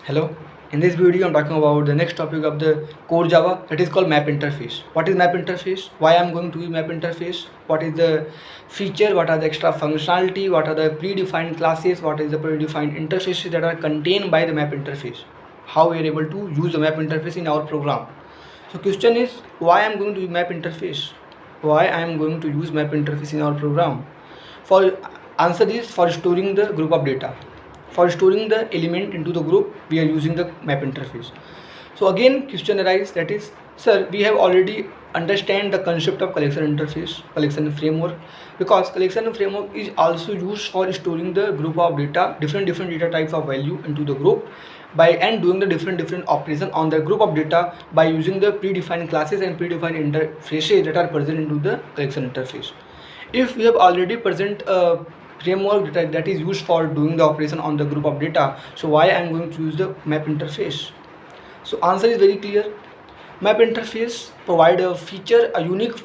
Hello. In this video, I'm talking about the next topic of the core Java, that is called map interface. What is map interface? Why I'm going to use map interface? What is the feature? What are the extra functionality? What are the predefined classes? What is the predefined interfaces that are contained by the map interface? How we are able to use the map interface in our program? So question is, why I'm going to use map interface? Why I'm going to use map interface in our program? For answer is for storing the group of data. For storing the element into the group, we are using the map interface. So again question arises, that is, sir, we have already understand the concept of collection interface, collection framework, because collection framework is also used for storing the group of data, different data types of value into the group by and doing the different operation on the group of data by using the predefined classes and predefined interfaces that are present into the collection interface. If we have already present a framework that is used for doing the operation on the group of data, so why I am going to use the map interface? So answer is very clear. Map interface provide a feature, a unique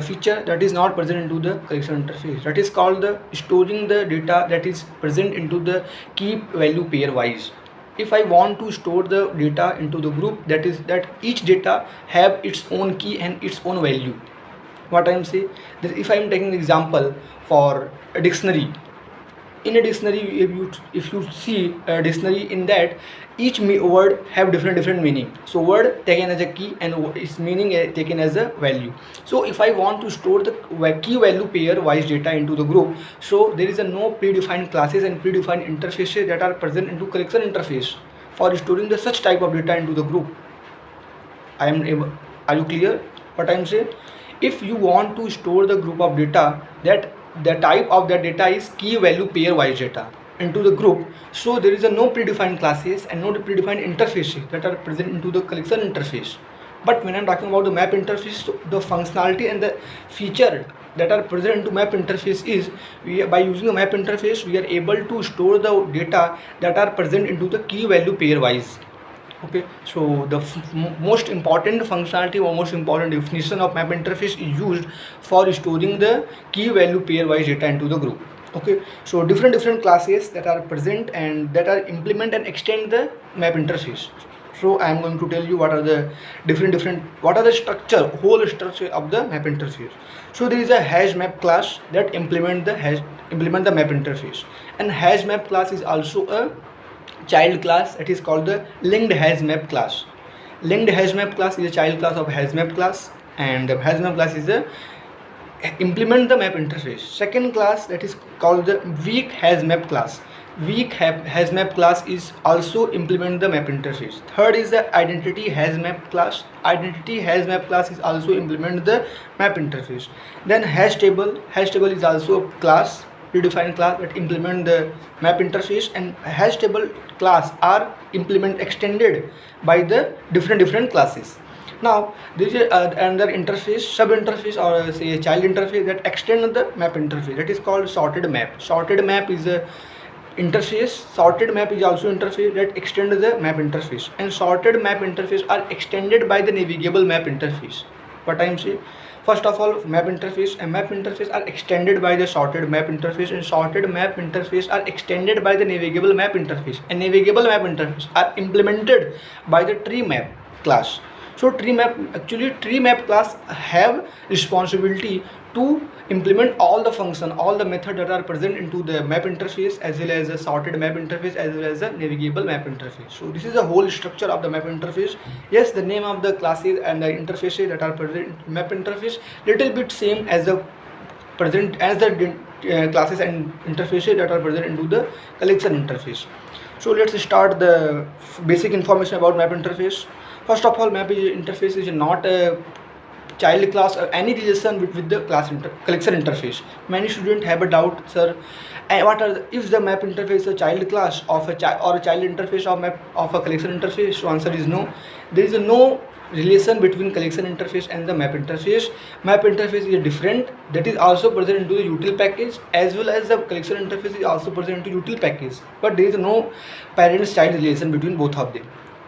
feature that is not present into the collection interface, that is called the storing the data that is present into the key value pair wise. If I want to store the data into the group, that is that each data have its own key and its own value. What I am saying, that if I am taking an example for a dictionary, in a dictionary, if you see a dictionary, in that each word have different meaning. So word taken as a key and its meaning taken as a value. So if I want to store the key value pair wise data into the group, so there is a no predefined classes and predefined interfaces that are present into collection interface for storing the such type of data into the group. I am able, are you clear what I am saying? If you want to store the group of data, that the type of that data is key value pair wise data into the group, so there is a no predefined classes and no predefined interfaces that are present into the collection interface. But when I'm talking about the map interface, so the functionality and the feature that are present into map interface is, by using a map interface we are able to store the data that are present into the key value pair wise. Okay, so the most important functionality or most important definition of map interface is used for storing the key value pair wise data into the group. Okay, so different classes that are present and that are implement and extend the map interface. So I am going to tell you what are the different what are the structure, whole structure of the map interface. So there is a hash map class that implement the map interface, and hash map class is also a child class that is called the linked hash map class. Linked hash map class is a child class of hash map class, and the hash map class is a implement the map interface. Second class that is called the weak hash map class. Weak hash map class is also implement the map interface. Third is the identity hash map class. Identity hash map class is also implement the map interface. Then hash table. Hash table is also a class, predefined class that implement the map interface, and hash table class are implement extended by the different classes. Now there is another interface, sub interface, or say a child interface that extend the map interface, that is called sorted map. Sorted map is a interface. Sorted map is also interface that extend the map interface, and sorted map interface are extended by the navigable map interface. What I am saying, first of all, map interface and map interface are extended by the sorted map interface, and sorted map interface are extended by the navigable map interface, and navigable map interface are implemented by the tree map class. So tree map class have responsibility to implement all the function, all the method that are present into the map interface, as well as the sorted map interface, as well as the navigable map interface. So this is the whole structure of the map interface. Yes, the name of the classes and the interfaces that are present in map interface little bit same as the present as the classes and interfaces that are present into the collection interface. So let's start the basic information about map interface. First of all, map interface is not a child class or any relation with the collection interface. Many students have a doubt, sir, what are if the map interface is a child class of a child interface of map of a collection interface? So answer is no. There is no relation between collection interface and the map interface. Map interface is different, that is also present into the util package, as well as the collection interface is also present into util package, but there is no parent child relation between both of them.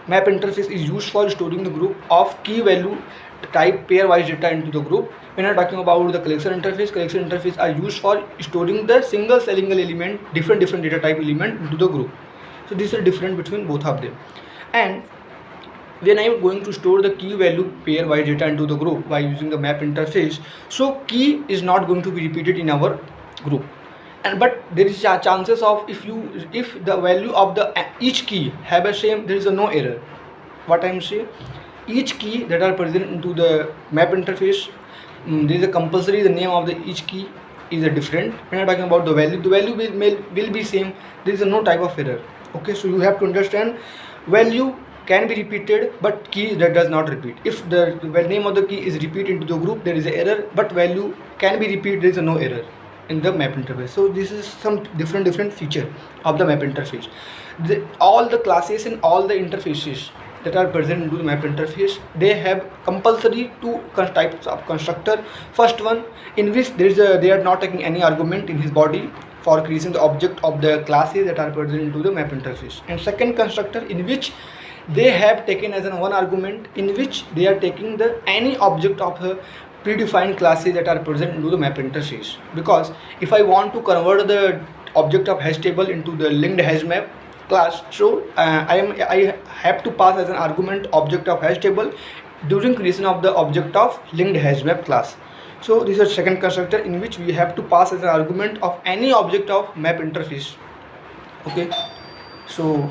Map interface is used for storing the group of key value type pairwise data into the group. When I am talking about the collection interface are used for storing the single element, different data type element into the group. So this is the difference between both of them. And when I am going to store the key value pairwise data into the group by using the map interface, so key is not going to be repeated in our group, and but there is a chances of if the value of the each key have a same, there is a no error. What I am saying, each key that are present into the map interface, there is a compulsory the name of the each key is a different. When I am talking about the value will be same. There is a no type of error. Okay, so you have to understand value can be repeated but key that does not repeat. If the name of the key is repeated into the group, there is an error, but value can be repeated, there is a no error in the map interface. So this is some different feature of the map interface. All the classes and all the interfaces that are present into the map interface, they have compulsory two types of constructor. First one, in which they are not taking any argument in his body for creating the object of the classes that are present into the map interface. And second constructor, in which they have taken as one argument, in which they are taking the any object of the predefined classes that are present into the map interface. Because if I want to convert the object of hash table into the linked hash map class, so I have to pass as an argument object of hash table during creation of the object of linked hash map class. So this is second constructor in which we have to pass as an argument of any object of map interface. Okay, so